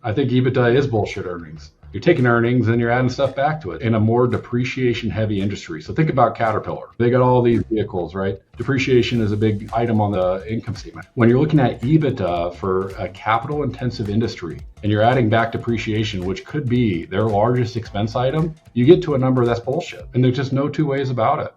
I think EBITDA is bullshit earnings. You're taking earnings and you're adding stuff back to it in a more depreciation heavy industry. So think about Caterpillar. They got all these vehicles, right? Depreciation is a big item on the income statement. When you're looking at EBITDA for a capital intensive industry and you're adding back depreciation, which could be their largest expense item, you get to a number that's bullshit. And there's just no two ways about it.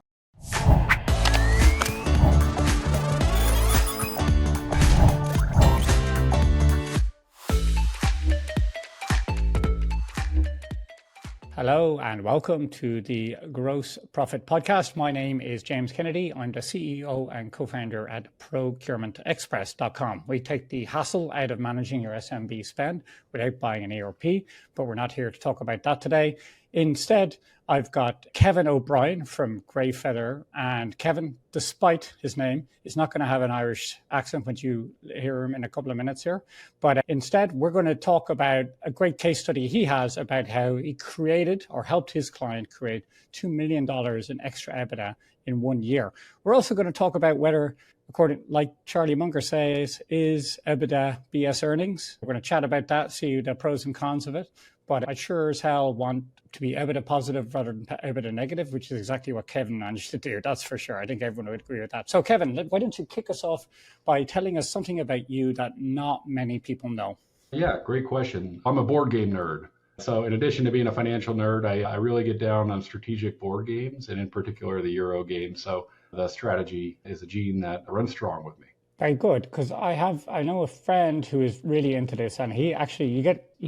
Hello and welcome to the Gross Profit Podcast. My name is James Kennedy. I'm the CEO and co-founder at procurementexpress.com. We take the hassle out of managing your SMB spend without buying an ERP, but we're not here to talk about that today. Instead, I've got Kevin O'Brien from Greyfeather, and Kevin, despite his name, is not going to have an Irish accent when you hear him in a couple of minutes here. But instead, we're going to talk about a great case study he has about how he created or helped his client create $2 million in extra EBITDA in 1 year. We're also going to talk about whether, according, like Charlie Munger says, is EBITDA BS earnings. We're going to chat about that, see the pros and cons of it. But I sure as hell want to be EBITDA positive rather than EBITDA negative, which is exactly what Kevin managed to do. That's for sure. I think everyone would agree with that. So Kevin, why don't you kick us off by telling us something about you that not many people know? Yeah, great question. I'm a board game nerd. So in addition to being a financial nerd, I really get down on strategic board games and in particular the Euro game. So the strategy is a gene that runs strong with me. Very good, because I know a friend who is really into this, and he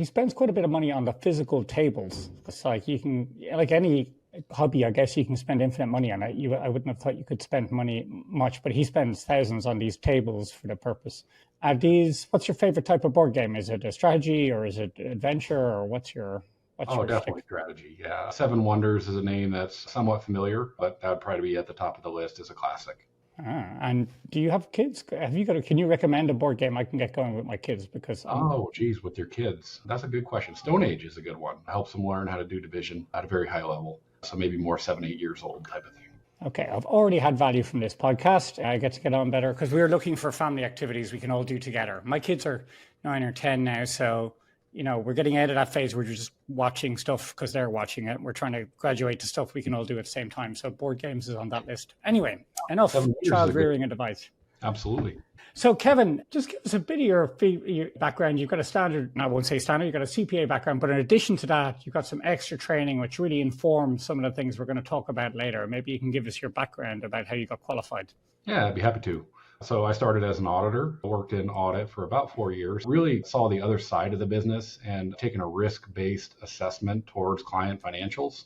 spends quite a bit of money on the physical tables. It's like you can, like any hobby, I guess you can spend infinite money on it. I wouldn't have thought you could spend money much, but he spends thousands on these tables for the purpose. What's your favorite type of board game? Is it a strategy or is it adventure, or what's your Definitely strategy. Yeah. Seven Wonders is a name that's somewhat familiar, but that would probably be at the top of the list as a classic. And do you have kids? Can you recommend a board game I can get going with my kids? Because with your kids. That's a good question. Stone Age is a good one. It helps them learn how to do division at a very high level. So maybe more 7, 8 years old type of thing. Okay, I've already had value from this podcast. I get to get on better because we were looking for family activities we can all do together. My kids are 9 or 10 now, so we're getting out of that phase where you're just watching stuff because they're watching it. We're trying to graduate to stuff we can all do at the same time. So board games is on that list. Anyway, enough child rearing advice. Absolutely. So Kevin, just give us a bit of your background. You've got a standard, I won't say standard, you've got a CPA background, but in addition to that, you've got some extra training which really informs some of the things we're going to talk about later. Maybe you can give us your background about how you got qualified. Yeah, I'd be happy to. So I started as an auditor, worked in audit for about 4 years, really saw the other side of the business and taken a risk-based assessment towards client financials,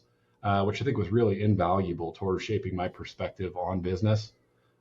which I think was really invaluable towards shaping my perspective on business.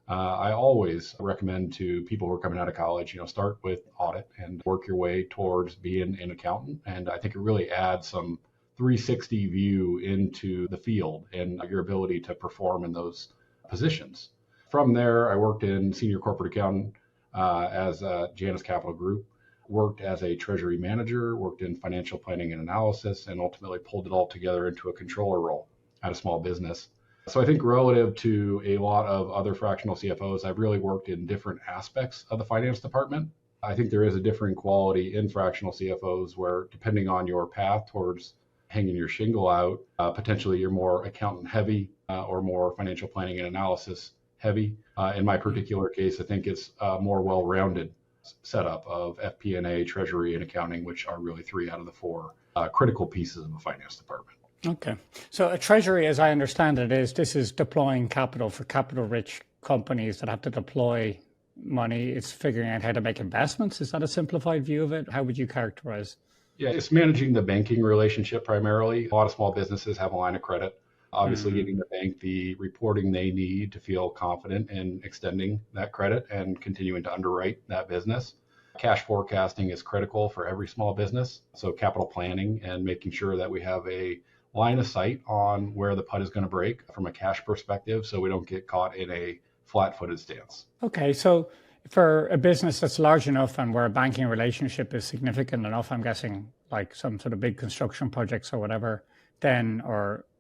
I always recommend to people who are coming out of college, start with audit and work your way towards being an accountant. And I think it really adds some 360 view into the field and your ability to perform in those positions. From there, I worked in senior corporate accountant as Janus Capital Group, worked as a treasury manager, worked in financial planning and analysis, and ultimately pulled it all together into a controller role at a small business. So I think relative to a lot of other fractional CFOs, I've really worked in different aspects of the finance department. I think there is a differing quality in fractional CFOs where, depending on your path towards hanging your shingle out, potentially you're more accountant heavy or more financial planning and analysis heavy. In my particular case, I think it's a more well-rounded setup of FP&A, treasury, and accounting, which are really 3 out of the 4 critical pieces of a finance department. Okay. So a treasury, as I understand it, this is deploying capital for capital-rich companies that have to deploy money. It's figuring out how to make investments. Is that a simplified view of it? How would you characterize? Yeah, it's managing the banking relationship primarily. A lot of small businesses have a line of credit. Obviously, giving the bank the reporting they need to feel confident in extending that credit and continuing to underwrite that business. Cash forecasting is critical for every small business. So capital planning and making sure that we have a line of sight on where the putt is going to break from a cash perspective so we don't get caught in a flat-footed stance. Okay, so for a business that's large enough and where a banking relationship is significant enough, I'm guessing like some sort of big construction projects or whatever,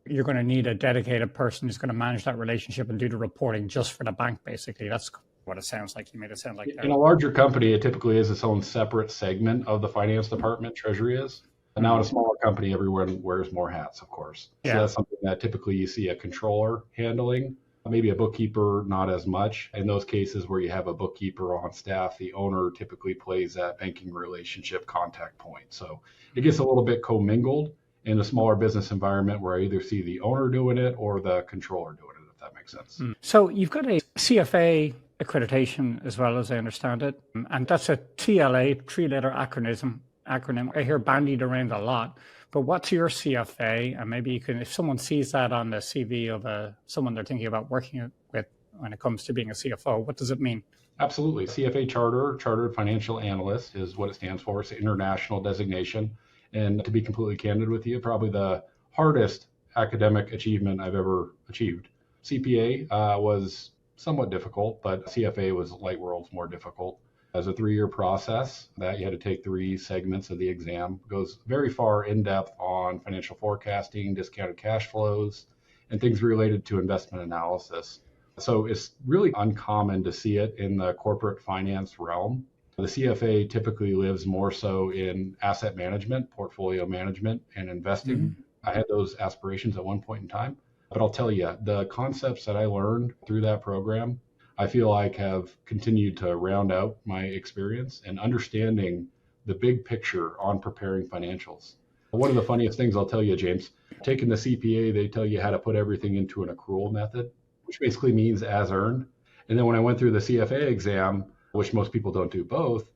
you're going to need a dedicated person who's going to manage that relationship and do the reporting just for the bank, basically. That's what it sounds like. You made it sound like In there. a larger company, it typically is its own separate segment of the finance department, treasury is. And now in a smaller company, everyone wears more hats, of course. So Yeah. that's something that typically you see a controller handling, maybe a bookkeeper, not as much. In those cases where you have a bookkeeper on staff, the owner typically plays that banking relationship contact point. So it gets a little bit commingled in a smaller business environment where I either see the owner doing it or the controller doing it, if that makes sense. So you've got a CFA accreditation as well, as I understand it. And that's a TLA, three-letter acronym. I hear bandied around a lot. But what's your CFA? And maybe you can, if someone sees that on the CV of someone they're thinking about working with when it comes to being a CFO, what does it mean? Absolutely. CFA Charter, Chartered Financial Analyst is what it stands for. It's an international designation. And to be completely candid with you, probably the hardest academic achievement I've ever achieved. CPA was somewhat difficult, but CFA was light worlds more difficult. As a 3-year process that you had to take 3 segments of the exam. It goes very far in depth on financial forecasting, discounted cash flows, and things related to investment analysis. So it's really uncommon to see it in the corporate finance realm. The CFA typically lives more so in asset management, portfolio management, and investing. I had those aspirations at one point in time. But I'll tell you, the concepts that I learned through that program, I feel like have continued to round out my experience and understanding the big picture on preparing financials. One of the funniest things I'll tell you, James, taking the CPA, they tell you how to put everything into an accrual method, which basically means as earned. And then when I went through the CFA exam, which most people don't do both,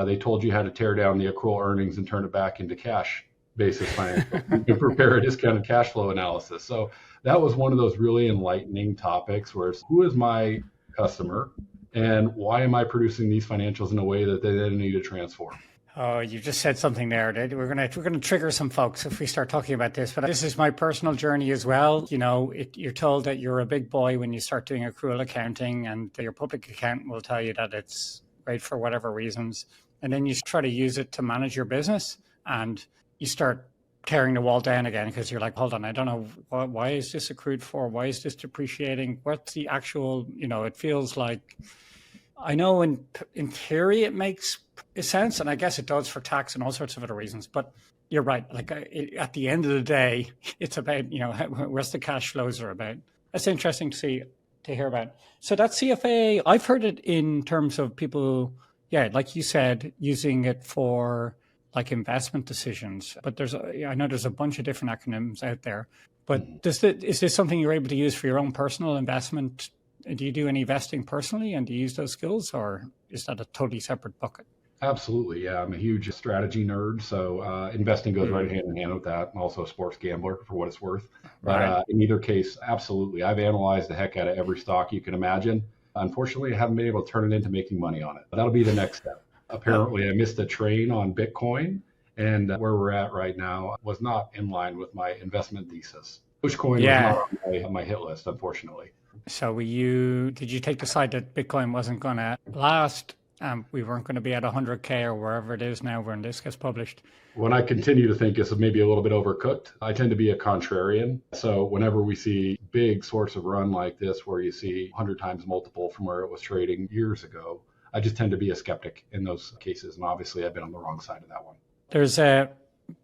they told you how to tear down the accrual earnings and turn it back into cash basis financials and prepare a discounted cash flow analysis. So that was one of those really enlightening topics where it's, who is my customer and why am I producing these financials in a way that they then need to transform? Oh, you just said something there. We're gonna trigger some folks if we start talking about this. But this is my personal journey as well. You know, you're told that you're a big boy when you start doing accrual accounting, and your public accountant will tell you that it's great for whatever reasons, and then you try to use it to manage your business, and you start tearing the wall down again because you're like, hold on, I don't know, why is this accrued for? Why is this depreciating? What's the actual, it feels like, I know in theory it makes sense, and I guess it does for tax and all sorts of other reasons, but you're right. Like at the end of the day, it's about, where's the cash flows are about. That's interesting to hear about. So that CFA, I've heard it in terms of people, like you said, using it for like investment decisions, but I know there's a bunch of different acronyms out there, but is this something you're able to use for your own personal investment? Do you do any investing personally and do you use those skills, or is that a totally separate bucket? Absolutely. Yeah. I'm a huge strategy nerd. So investing goes right hand in hand with that. I'm also a sports gambler for what it's worth. But in either case, absolutely. I've analyzed the heck out of every stock you can imagine. Unfortunately, I haven't been able to turn it into making money on it. But that'll be the next step. Apparently, I missed a train on Bitcoin, and where we're at right now was not in line with my investment thesis. Dogecoin was not on my hit list, unfortunately. So did you take the side that Bitcoin wasn't going to last? We weren't going to be at 100K or wherever it is now when this gets published. When I continue to think it's maybe a little bit overcooked, I tend to be a contrarian. So whenever we see big sorts of run like this, where you see 100 times multiple from where it was trading years ago, I just tend to be a skeptic in those cases. And obviously, I've been on the wrong side of that one. There's a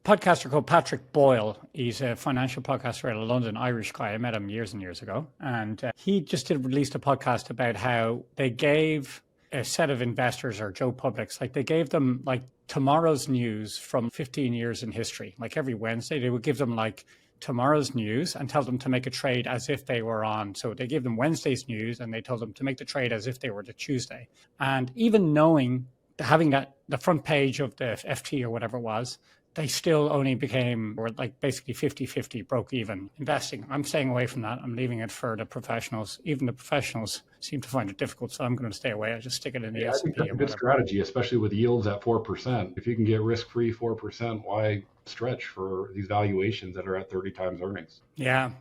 podcaster called Patrick Boyle. He's a financial podcaster out of London, Irish guy. I met him years and years ago. And he just released a podcast about how they gave a set of investors or Joe Publics, like they gave them like tomorrow's news from 15 years in history. Like every Wednesday, they would give them like tomorrow's news and tell them to make a trade as if they were on. So they gave them Wednesday's news and they told them to make the trade as if they were the Tuesday. And even having the front page of the FT or whatever it was, they still only were like basically 50-50 broke even investing. I'm staying away from that. I'm leaving it for the professionals. Even the professionals seem to find it difficult, so I'm going to stay away. I just stick it in the S&P. I think that's a good strategy, especially with yields at 4%. If you can get risk-free 4%, why stretch for these valuations that are at 30 times earnings? Yeah.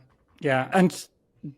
And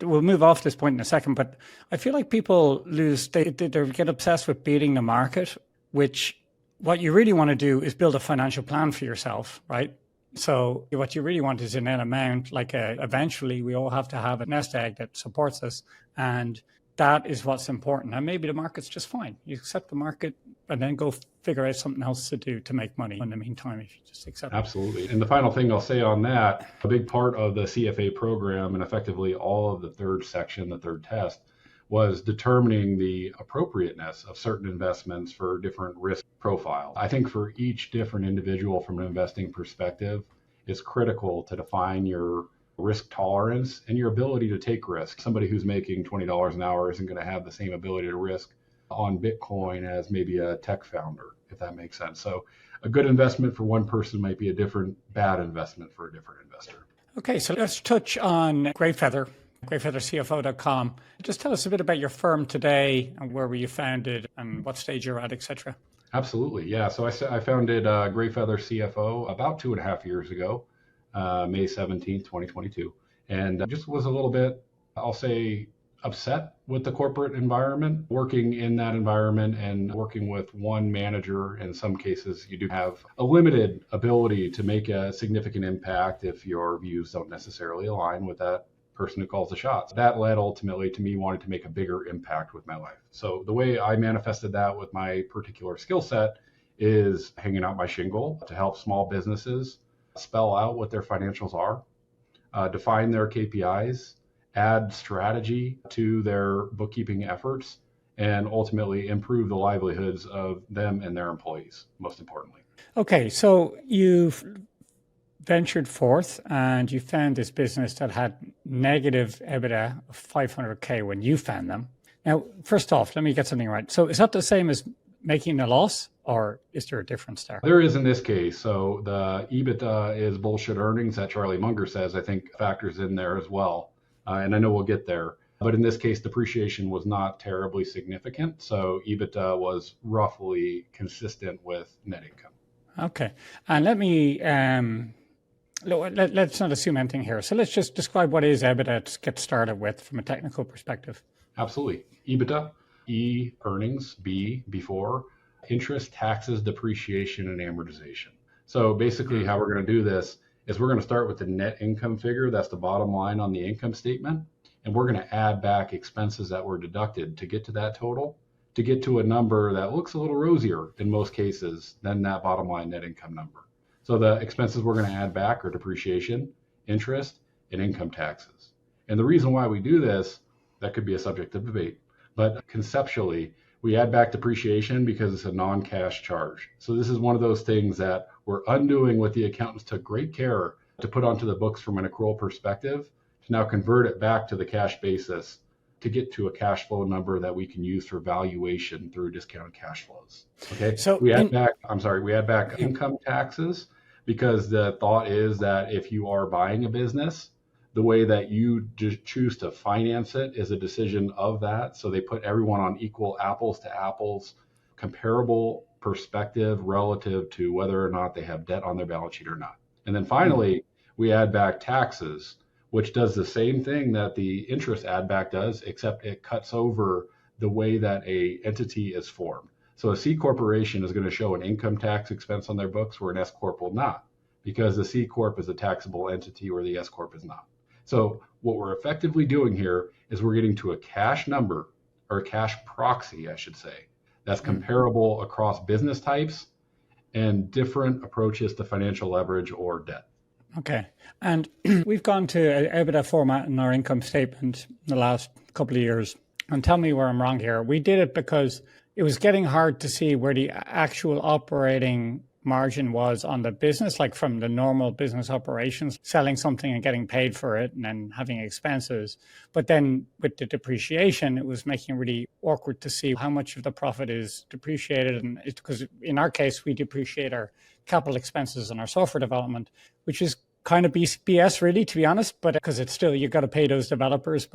we'll move off this point in a second, but I feel like people they get obsessed with beating the market, which what you really want to do is build a financial plan for yourself, right? So what you really want is an amount, like eventually we all have to have a nest egg that supports us. And that is what's important. And maybe the market's just fine. You accept the market and then go figure out something else to do to make money in the meantime, if you just accept it. Absolutely. And the final thing I'll say on that, a big part of the CFA program and effectively all of the third section, the third test, was determining the appropriateness of certain investments for different risk profile. I think for each different individual from an investing perspective, it's critical to define your risk tolerance and your ability to take risk. Somebody who's making $20 an hour isn't going to have the same ability to risk on Bitcoin as maybe a tech founder, if that makes sense. So a good investment for one person might be a different bad investment for a different investor. Okay, so let's touch on Greyfeather, greyfeathercfo.com. Just tell us a bit about your firm today and where were you founded and what stage you're at, etc. Absolutely, yeah. So I founded Greyfeather CFO about 2.5 years ago, May 17th, 2022. And just was a little bit, I'll say, upset with the corporate environment, working in that environment and working with one manager. In some cases, you do have a limited ability to make a significant impact if your views don't necessarily align with that person who calls the shots. That led ultimately to me wanting to make a bigger impact with my life. So the way I manifested that with my particular skill set is hanging out my shingle to help small businesses spell out what their financials are, define their KPIs, add strategy to their bookkeeping efforts, and ultimately improve the livelihoods of them and their employees, most importantly. Okay, so you've ventured forth and you found this business that had negative EBITDA of 500K when you found them. Now, first off, let me get something right. So is that the same as making a loss, or is there a difference there? There is in this case. So the EBITDA is bullshit earnings that Charlie Munger says, I think factors in there as well. And I know we'll get there. But in this case, depreciation was not terribly significant. So EBITDA was roughly consistent with net income. Okay. And let me, let's not assume anything here. So let's just describe what is EBITDA to get started with from a technical perspective. Absolutely. EBITDA, E, earnings, B, before, interest, taxes, depreciation, and amortization. So basically how we're going to do this is we're going to start with the net income figure. That's the bottom line on the income statement. And we're going to add back expenses that were deducted to get to that total, to get to a number that looks a little rosier in most cases than that bottom line net income number. So the expenses we're going to add back are depreciation, interest, and income taxes. And the reason why we do this, that could be a subject of debate, but conceptually, we add back depreciation because it's a non-cash charge. So this is one of those things that we're undoing what the accountants took great care to put onto the books from an accrual perspective, to now convert it back to the cash basis to get to a cash flow number that we can use for valuation through discounted cash flows. Okay, so we add back income taxes because the thought is that if you are buying a business, the way that you choose to finance it is a decision of that. So they put everyone on equal apples to apples, comparable perspective relative to whether or not they have debt on their balance sheet or not. And then finally, we add back taxes, which does the same thing that the interest add back does, except it cuts over the way that a entity is formed. So a C corporation is going to show an income tax expense on their books where an S corp will not, because the C corp is a taxable entity where the S corp is not. So what we're effectively doing here is we're getting to a cash number, or a cash proxy, I should say, that's comparable across business types and different approaches to financial leverage or debt. Okay. And we've gone to EBITDA format in our income statement in the last couple of years. And tell me where I'm wrong here. We did it because it was getting hard to see where the actual operating margin was on the business, like from the normal business operations, selling something and getting paid for it and then having expenses. But then with the depreciation, it was making it really awkward to see how much of the profit is depreciated. And it's because in our case, we depreciate our capital expenses and our software development, which is kind of BS really, to be honest, but because it's still, you got to pay those developers,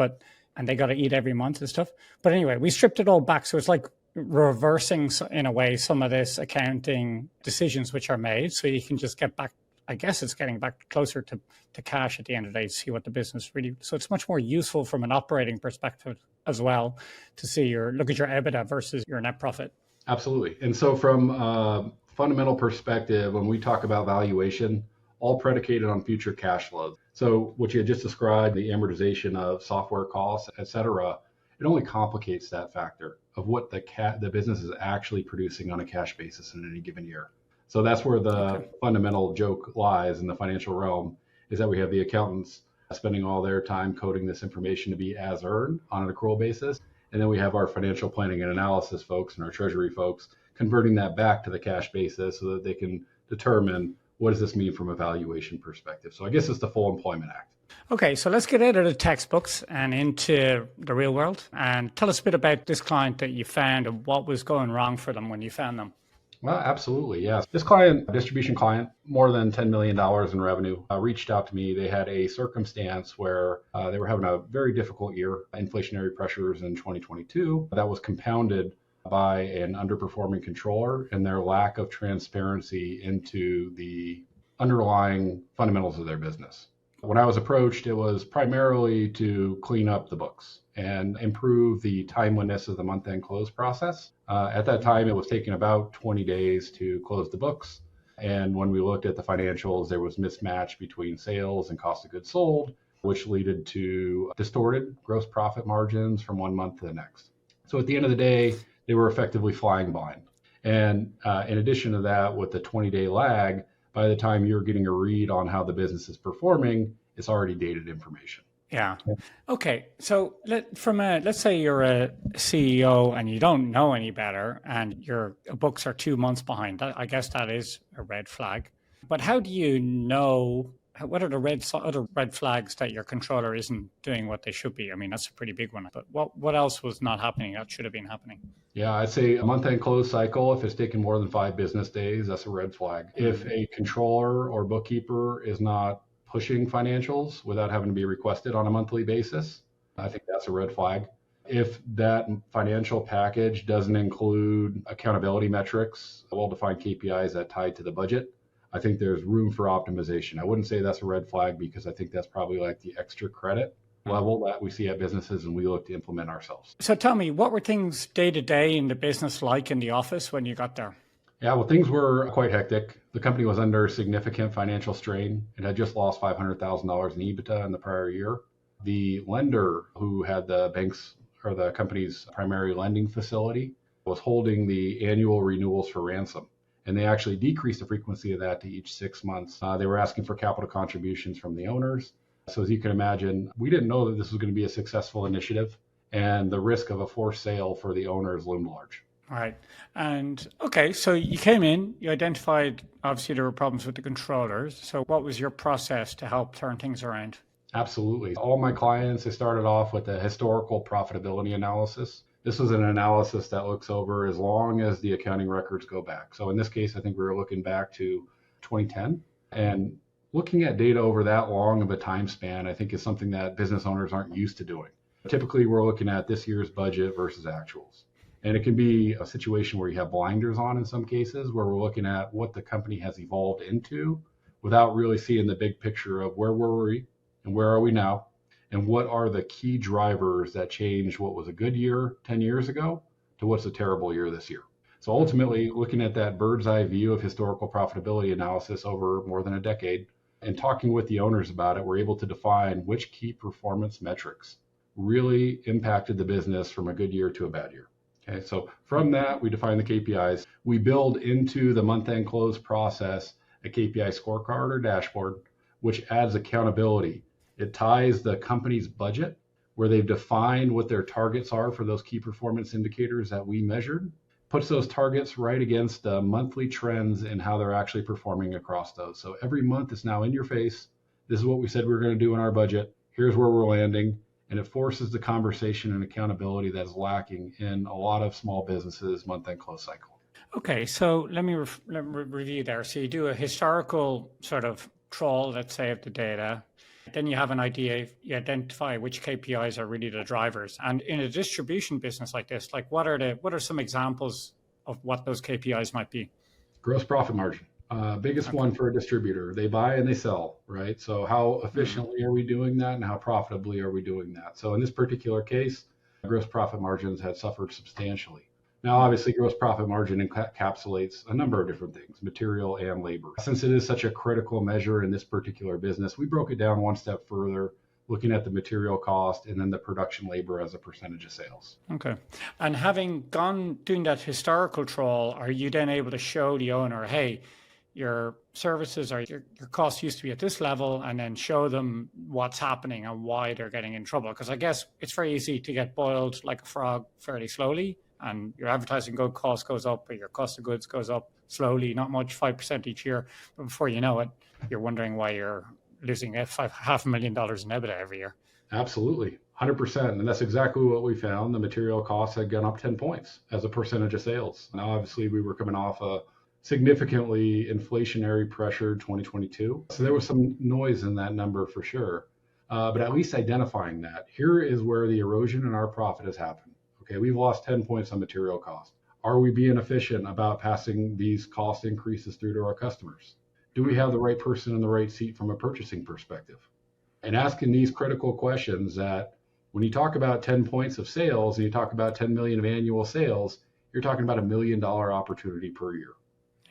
and they got to eat every month and stuff. But anyway, we stripped it all back. So it's like reversing in a way some of this accounting decisions which are made, so you can just get back, I guess it's getting back closer to cash at the end of the day to see what the business really, so it's much more useful from an operating perspective as well to see look at your EBITDA versus your net profit. Absolutely. And so from a fundamental perspective, when we talk about valuation, all predicated on future cash flows. So what you had just described, the amortization of software costs, et cetera, it only complicates that factor of what the business is actually producing on a cash basis in any given year. So that's where the fundamental joke lies in the financial realm, is that we have the accountants spending all their time coding this information to be as earned on an accrual basis. And then we have our financial planning and analysis folks and our treasury folks converting that back to the cash basis so that they can determine what does this mean from a valuation perspective. So I guess it's the Full Employment Act. Okay, so let's get out of the textbooks and into the real world. And tell us a bit about this client that you found and what was going wrong for them when you found them. Well, absolutely, yes. This client, distribution client, more than $10 million in revenue, reached out to me. They had a circumstance where they were having a very difficult year, inflationary pressures in 2022. That was compounded by an underperforming controller and their lack of transparency into the underlying fundamentals of their business. When I was approached, it was primarily to clean up the books and improve the timeliness of the month-end close process. At that time, it was taking about 20 days to close the books. And when we looked at the financials, there was mismatch between sales and cost of goods sold, which led to distorted gross profit margins from one month to the next. So at the end of the day, they were effectively flying blind. And in addition to that, with the 20-day lag, by the time you're getting a read on how the business is performing, it's already dated information. Yeah. Okay. So let's say you're a CEO and you don't know any better and your books are 2 months behind. I guess that is a red flag. But how do you know, what are the other red flags that your controller isn't doing what they should be? I mean, that's a pretty big one. But what else was not happening that should have been happening? Yeah, I'd say a month-end close cycle, if it's taking more than 5 business days, that's a red flag. If a controller or bookkeeper is not pushing financials without having to be requested on a monthly basis, I think that's a red flag. If that financial package doesn't include accountability metrics, well-defined KPIs that tie to the budget, I think there's room for optimization. I wouldn't say that's a red flag because I think that's probably like the extra credit level that we see at businesses and we look to implement ourselves. So tell me, what were things day to day in the business like in the office when you got there? Yeah, well, things were quite hectic. The company was under significant financial strain. It had just lost $500,000 in EBITDA in the prior year. The lender who had the bank's or the company's primary lending facility was holding the annual renewals for ransom. And they actually decreased the frequency of that to each 6 months. They were asking for capital contributions from the owners. So as you can imagine, we didn't know that this was going to be a successful initiative, and the risk of a forced sale for the owners loomed large. All right. And okay, so you came in, you identified, obviously there were problems with the controllers. So what was your process to help turn things around? Absolutely. All my clients, they started off with a historical profitability analysis. This was an analysis that looks over as long as the accounting records go back. So in this case, I think we were looking back to 2010. And looking at data over that long of a time span, I think is something that business owners aren't used to doing. Typically, we're looking at this year's budget versus actuals. And it can be a situation where you have blinders on in some cases, where we're looking at what the company has evolved into without really seeing the big picture of where were we and where are we now, and what are the key drivers that change what was a good year 10 years ago to what's a terrible year this year. So ultimately, looking at that bird's eye view of historical profitability analysis over more than a decade and talking with the owners about it, we're able to define which key performance metrics really impacted the business from a good year to a bad year. Okay, so from that, we define the KPIs. We build into the month-end close process a KPI scorecard or dashboard, which adds accountability. It ties the company's budget, where they've defined what their targets are for those key performance indicators that we measured, puts those targets right against the monthly trends and how they're actually performing across those. So every month it's now in your face. This is what we said we were going to do in our budget. Here's where we're landing. And it forces the conversation and accountability that is lacking in a lot of small businesses' month-end close cycle. Okay, so let me review there. So you do a historical sort of trawl, let's say, of the data. Then you have an idea, you identify which KPIs are really the drivers. And in a distribution business like this, like what are some examples of what those KPIs might be? Gross profit margin. Biggest one for a distributor. They buy and they sell, right? So how efficiently are we doing that and how profitably are we doing that? So in this particular case, gross profit margins had suffered substantially. Now, obviously, gross profit margin encapsulates a number of different things, material and labor. Since it is such a critical measure in this particular business, we broke it down one step further looking at the material cost, and then the production labor as a percentage of sales. Okay. And having gone doing that historical trawl, are you then able to show the owner, hey, your services or your costs used to be at this level, and then show them what's happening and why they're getting in trouble? Because I guess it's very easy to get boiled like a frog fairly slowly, and your advertising good cost goes up, or your cost of goods goes up slowly, not much, 5% each year. But before you know it, you're wondering why you're losing $500,000 in EBITDA every year. Absolutely, 100%. And that's exactly what we found. The material costs had gone up 10 points as a percentage of sales. Now, obviously, we were coming off a significantly inflationary pressure 2022. So there was some noise in that number for sure. But at least identifying that, here is where the erosion in our profit has happened. Okay, we've lost 10 points on material cost. Are we being efficient about passing these cost increases through to our customers? Do we have the right person in the right seat from a purchasing perspective? And asking these critical questions that when you talk about 10 points of sales and you talk about 10 million of annual sales, you're talking about $1 million opportunity per year.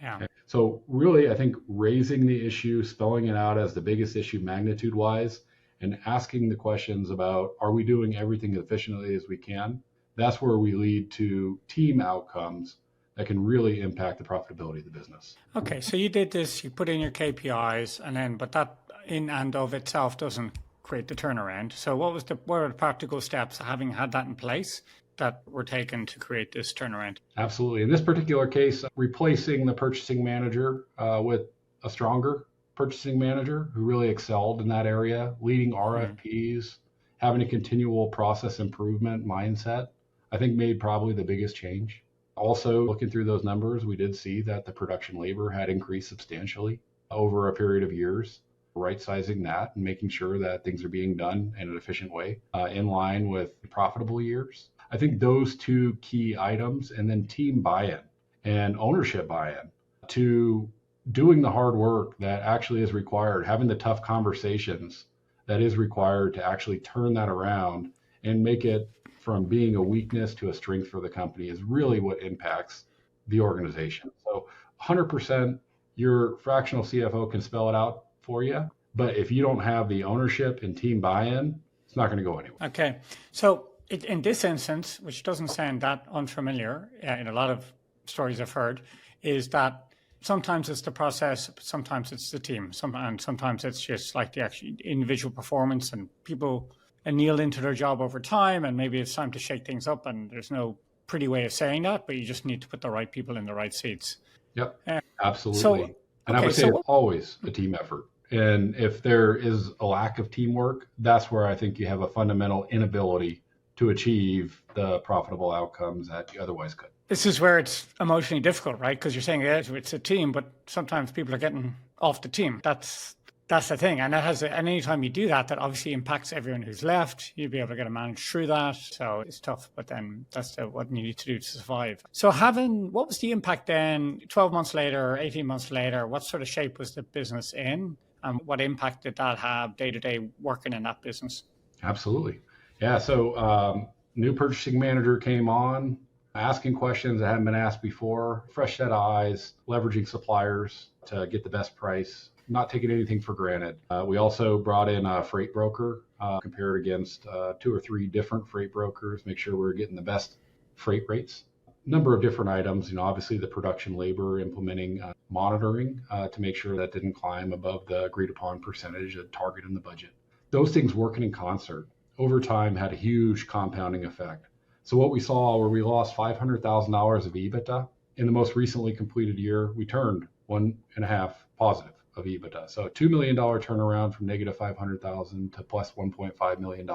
Yeah. Okay? So really, I think raising the issue, spelling it out as the biggest issue magnitude wise, and asking the questions about, are we doing everything as efficiently as we can? That's where we lead to team outcomes that can really impact the profitability of the business. Okay, so you did this, you put in your KPIs, and then, but that in and of itself doesn't create the turnaround. So what are the practical steps, having had that in place, that were taken to create this turnaround? Absolutely. In this particular case, replacing the purchasing manager with a stronger purchasing manager who really excelled in that area, leading RFPs, having a continual process improvement mindset, I think made probably the biggest change. Also, looking through those numbers, we did see that the production labor had increased substantially over a period of years, right-sizing that and making sure that things are being done in an efficient way in line with profitable years. I think those two key items, and then team buy-in and ownership buy-in to doing the hard work that actually is required, having the tough conversations that is required to actually turn that around and make it from being a weakness to a strength for the company is really what impacts the organization. So 100%, your fractional CFO can spell it out for you, but if you don't have the ownership and team buy-in, it's not going to go anywhere. Okay, so in this instance, which doesn't sound that unfamiliar in a lot of stories I've heard, is that sometimes it's the process, sometimes it's the team, and sometimes it's just like the actual individual performance, and people anneal into their job over time, and maybe it's time to shake things up, and there's no pretty way of saying that, but you just need to put the right people in the right seats. Yep, absolutely. I would say it's always a team effort. And if there is a lack of teamwork, that's where I think you have a fundamental inability to achieve the profitable outcomes that you otherwise could. This is where it's emotionally difficult, right? Because you're saying it's a team, but sometimes people are getting off the team. That's the thing. And and anytime you do that, that obviously impacts everyone who's left. You'll be able to manage through that. So it's tough, but then that's what you need to do to survive. So what was the impact then 12 months later, 18 months later? What sort of shape was the business in? And what impact did that have day to day working in that business? Absolutely. Yeah. So new purchasing manager came on, asking questions that hadn't been asked before, fresh set of eyes, leveraging suppliers to get the best price, not taking anything for granted. We also brought in a freight broker, compared against 2 or 3 different freight brokers, make sure we're getting the best freight rates. Number of different items, obviously the production labor, implementing monitoring to make sure that didn't climb above the agreed upon percentage, the target in the budget. Those things working in concert over time had a huge compounding effect. So what we saw where we lost $500,000 of EBITDA in the most recently completed year, we turned 1.5 positive of EBITDA. So a $2 million turnaround from negative $500,000 to plus $1.5 million.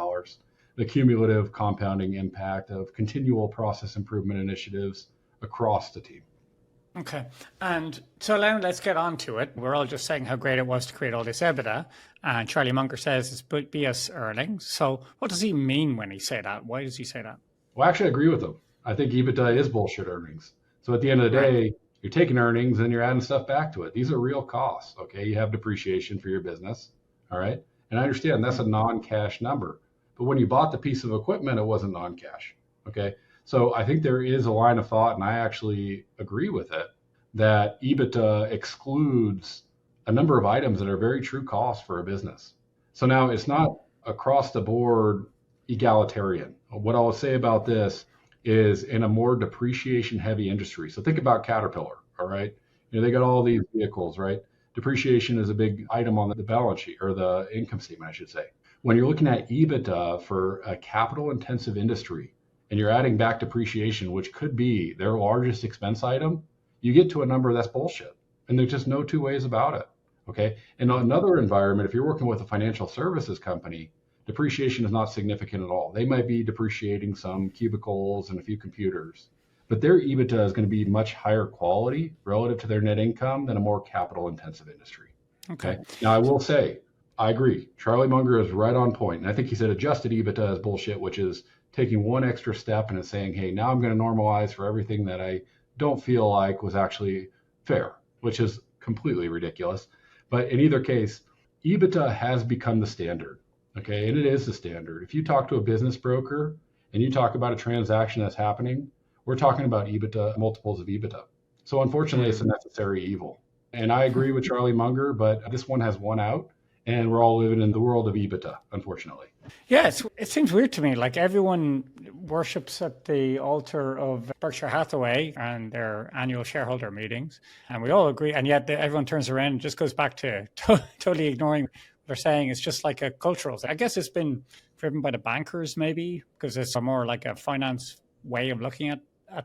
The cumulative compounding impact of continual process improvement initiatives across the team. Okay. And so now let's get on to it. We're all just saying how great it was to create all this EBITDA. And Charlie Munger says it's BS earnings. So what does he mean when he say that? Why does he say that? Well, I actually agree with him. I think EBITDA is bullshit earnings. So at the end of the day, you're taking earnings and you're adding stuff back to it. These are real costs. Okay. You have depreciation for your business. All right. And I understand that's a non-cash number. But when you bought the piece of equipment, it wasn't non-cash. Okay. So I think there is a line of thought, and I actually agree with it, that EBITDA excludes a number of items that are very true costs for a business. So now it's not across the board egalitarian. What I'll say about this is in a more depreciation heavy industry. So think about Caterpillar, all right? They got all these vehicles, right? Depreciation is a big item on the balance sheet or the income statement, I should say. When you're looking at EBITDA for a capital intensive industry and you're adding back depreciation, which could be their largest expense item, you get to a number that's bullshit. And there's just no two ways about it. Okay. In another environment, if you're working with a financial services company, depreciation is not significant at all. They might be depreciating some cubicles and a few computers, but their EBITDA is going to be much higher quality relative to their net income than a more capital intensive industry. Okay. Now, I will say, I agree. Charlie Munger is right on point. And I think he said adjusted EBITDA is bullshit, which is taking one extra step and it's saying, hey, now I'm going to normalize for everything that I don't feel like was actually fair, which is completely ridiculous. But in either case, EBITDA has become the standard. Okay. And it is the standard. If you talk to a business broker and you talk about a transaction that's happening, we're talking about EBITDA, multiples of EBITDA. So unfortunately, it's a necessary evil. And I agree with Charlie Munger, but this one has won out. And we're all living in the world of EBITDA, unfortunately. Yeah, it seems weird to me. Like everyone worships at the altar of Berkshire Hathaway and their annual shareholder meetings. And we all agree. And yet everyone turns around and just goes back to totally ignoring what they're saying. It's just like a cultural thing. I guess it's been driven by the bankers, maybe, because it's a more like a finance way of looking at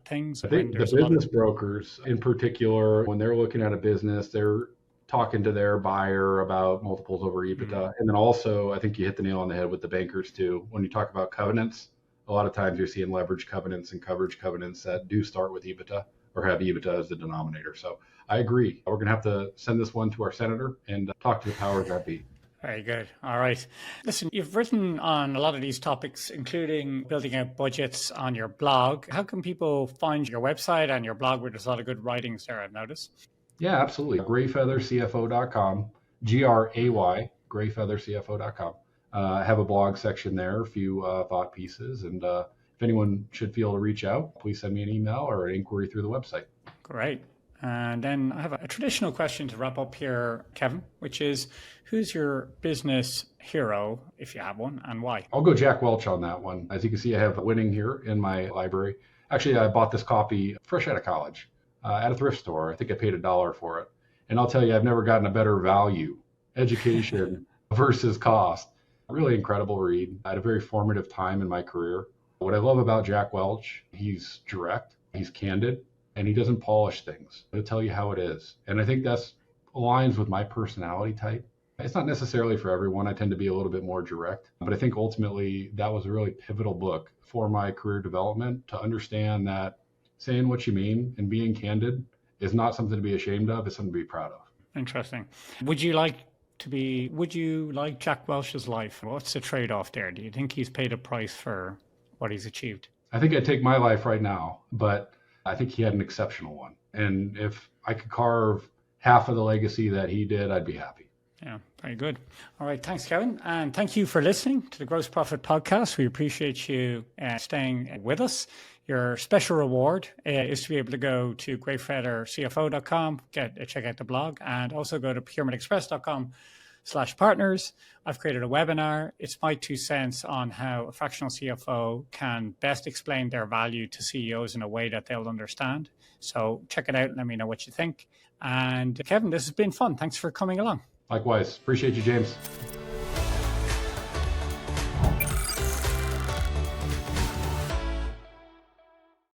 things. I think the business brokers in particular, when they're looking at a business, they're talking to their buyer about multiples over EBITDA. Mm-hmm. And then also, I think you hit the nail on the head with the bankers too. When you talk about covenants, a lot of times you're seeing leverage covenants and coverage covenants that do start with EBITDA or have EBITDA as the denominator. So I agree. We're going to have to send this one to our senator and talk to the powers that be. Very good. All right. Listen, you've written on a lot of these topics, including building out budgets on your blog. How can people find your website and your blog where there's a lot of good writings there, I've noticed? Yeah, absolutely. Grayfeathercfo.com, Gray, grayfeathercfo.com. I have a blog section there, a few thought pieces. And if anyone should feel to reach out, please send me an email or an inquiry through the website. Great. And then I have a traditional question to wrap up here, Kevin, which is, who's your business hero, if you have one, and why? I'll go Jack Welch on that one. As you can see, I have Winning here in my library. Actually, I bought this copy fresh out of college. At a thrift store. I think I paid $1 for it. And I'll tell you, I've never gotten a better value, education versus cost. Really incredible read. I had a very formative time in my career. What I love about Jack Welch, he's direct, he's candid, and he doesn't polish things. He'll tell you how it is. And I think that's aligns with my personality type. It's not necessarily for everyone. I tend to be a little bit more direct, but I think ultimately that was a really pivotal book for my career development to understand that saying what you mean and being candid is not something to be ashamed of. It's something to be proud of. Interesting. Would you like Jack Welch's life? What's the trade-off there? Do you think he's paid a price for what he's achieved? I think I'd take my life right now, but I think he had an exceptional one. And if I could carve half of the legacy that he did, I'd be happy. Yeah, very good. All right. Thanks, Kevin. And thank you for listening to the Gross Profit Podcast. We appreciate you staying with us. Your special reward is to be able to go to grayfeathercfo.com, check out the blog, and also go to procurementexpress.com/partners. I've created a webinar. It's my 2 cents on how a fractional CFO can best explain their value to CEOs in a way that they'll understand. So check it out and let me know what you think. And Kevin, this has been fun. Thanks for coming along. Likewise. Appreciate you, James.